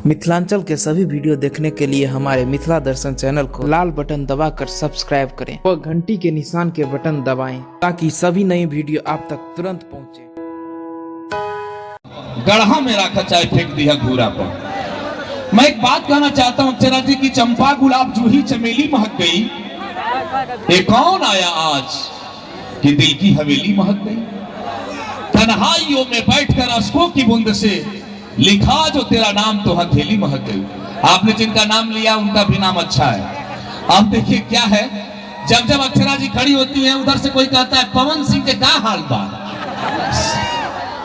मिथिलांचल के सभी वीडियो देखने के लिए हमारे मिथिला दर्शन चैनल को लाल बटन दबाकर सब्सक्राइब करें और घंटी के निशान के बटन दबाएं ताकि सभी नई वीडियो आप तक तुरंत पहुंचे। गढ़ा में रखा चाहे फेंक दिया घूरा पर। मैं एक बात कहना चाहता हूँ अक्षरा जी की चंपा गुलाब जूही चमेली महक गई, ये कौन आया आज कि दिल की हवेली महक गई। तन्हाइयों में बैठकर अश्कों की बूंद से लिखा जो तेरा नाम तो हथेली महक गई। आपने जिनका नाम लिया उनका भी नाम अच्छा है। अब देखिए क्या है, जब जब अक्षरा जी खड़ी होती है उधर से कोई कहता है पवन सिंह के का हाल बा,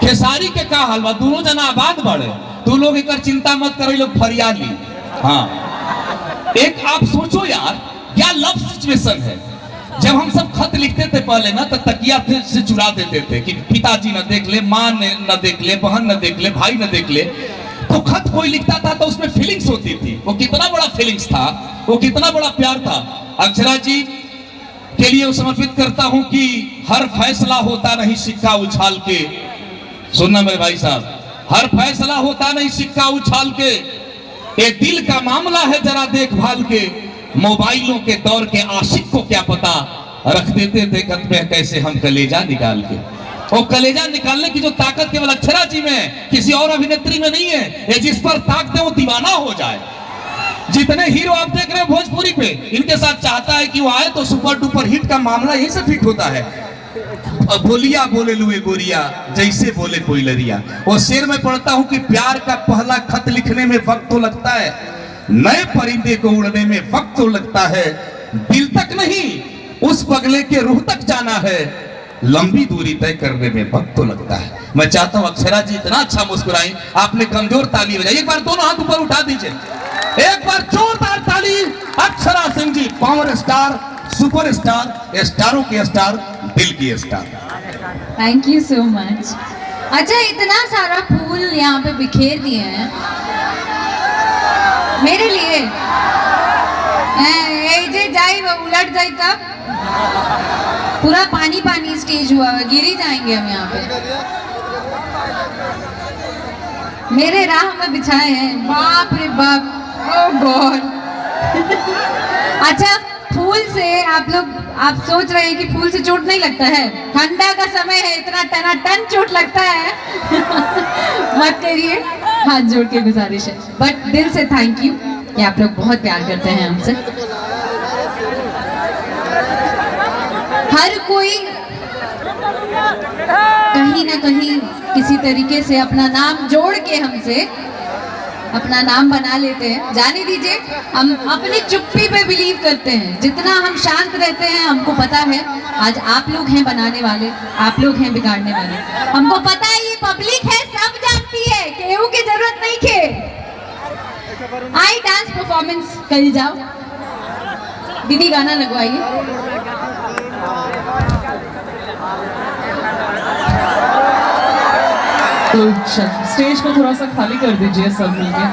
खेसारी के का हाल बा, दोनों जना आबाद बढ़े, तू लोग एक चिंता मत करो, लोग फरियाली। हाँ, एक आप सोचो यार क्या लव सिचुएशन है। जब हम सब खत लिखते थे पहले ना तो तकिया से चुरा देते थे कि पिताजी न देख ले, माँ ने न देख ले, बहन न देख ले, भाई न देख ले। तो खत कोई लिखता था तो उसमें फीलिंग्स होती थी, वो कितना बड़ा फीलिंग्स था, वो कितना बड़ा प्यार था। अक्षरा जी के लिए समर्पित करता हूं कि हर फैसला होता नहीं सिक्का उछाल के। सुनना मेरे भाई साहब, हर फैसला होता नहीं सिक्का उछाल के, ये दिल का मामला है जरा देखभाल के। मोबाइलों के दौर के आशिक को क्या पता, रख देते थे खत में कैसे हम कलेजा निकाल के। और कलेजा निकालने की जो ताकत केवल अक्षरा जी में, किसी और अभिनेत्री में नहीं है। ये जिस पर ताक दे वो दीवाना हो जाए। जितने हीरो आप देख रहे हैं भोजपुरी पे, इनके साथ चाहता है कि वो आए तो सुपर डुपर हिट का मामला यही से फिट होता है। बोलिया बोले लुए गोरिया जैसे बोले कोई लरिया। वो शेर में पढ़ता हूं कि प्यार का पहला खत लिखने में वक्त तो लगता है, नए परिंदे को उड़ने में वक्त तो लगता है, दिल तक नहीं उस पगले के रूह तक जाना है, लंबी दूरी तय करने में वक्त तो लगता है। मैं चाहता हूं अक्षरा जी इतना अच्छा मुस्कुराएं, आपने कमजोर ताली बजाई। एक बार दोनों हाथ ऊपर उठा दीजिए, एक बार जोरदार ताली। Akshara Singh ji power star, super star, स्टारों के स्टार, दिल की star. Thank you so much. अच्छा, इतना सारा फूल यहाँ पे बिखेर दिए हैं मेरे लिए, जे जाई वो उलट जाई तब पूरा पानी पानी स्टेज हुआ, गिर ही जाएंगे हम यहाँ पे। मेरे राह में बिछाए हैं, बाप रे बाप, ओह गॉड। अच्छा, फूल से आप सोच रहे हैं कि फूल से चोट नहीं लगता है, ठंडा का समय है, इतना टनाटन चोट लगता है। मत करिए, हाथ जोड़ के गुजारिश है। बट दिल से थैंक यू कि आप लोग बहुत प्यार करते हैं हमसे। हर कोई कहीं ना कहीं किसी तरीके से अपना नाम जोड़ के हमसे अपना नाम बना लेते हैं। जाने दीजिए, हम अपनी चुप्पी पे बिलीव करते हैं। जितना हम शांत रहते हैं, हमको पता है आज आप लोग हैं बनाने वाले, आप लोग हैं बिगाड़ने वाले। हमको पता है ये पब्लिक है, सब जानती है, केहू की जरूरत नहीं के। आई डांस परफॉर्मेंस कर जाओ, दीदी गाना लगवाइए। तो स्टेज को थोड़ा सा खाली कर दीजिए सब मिलके।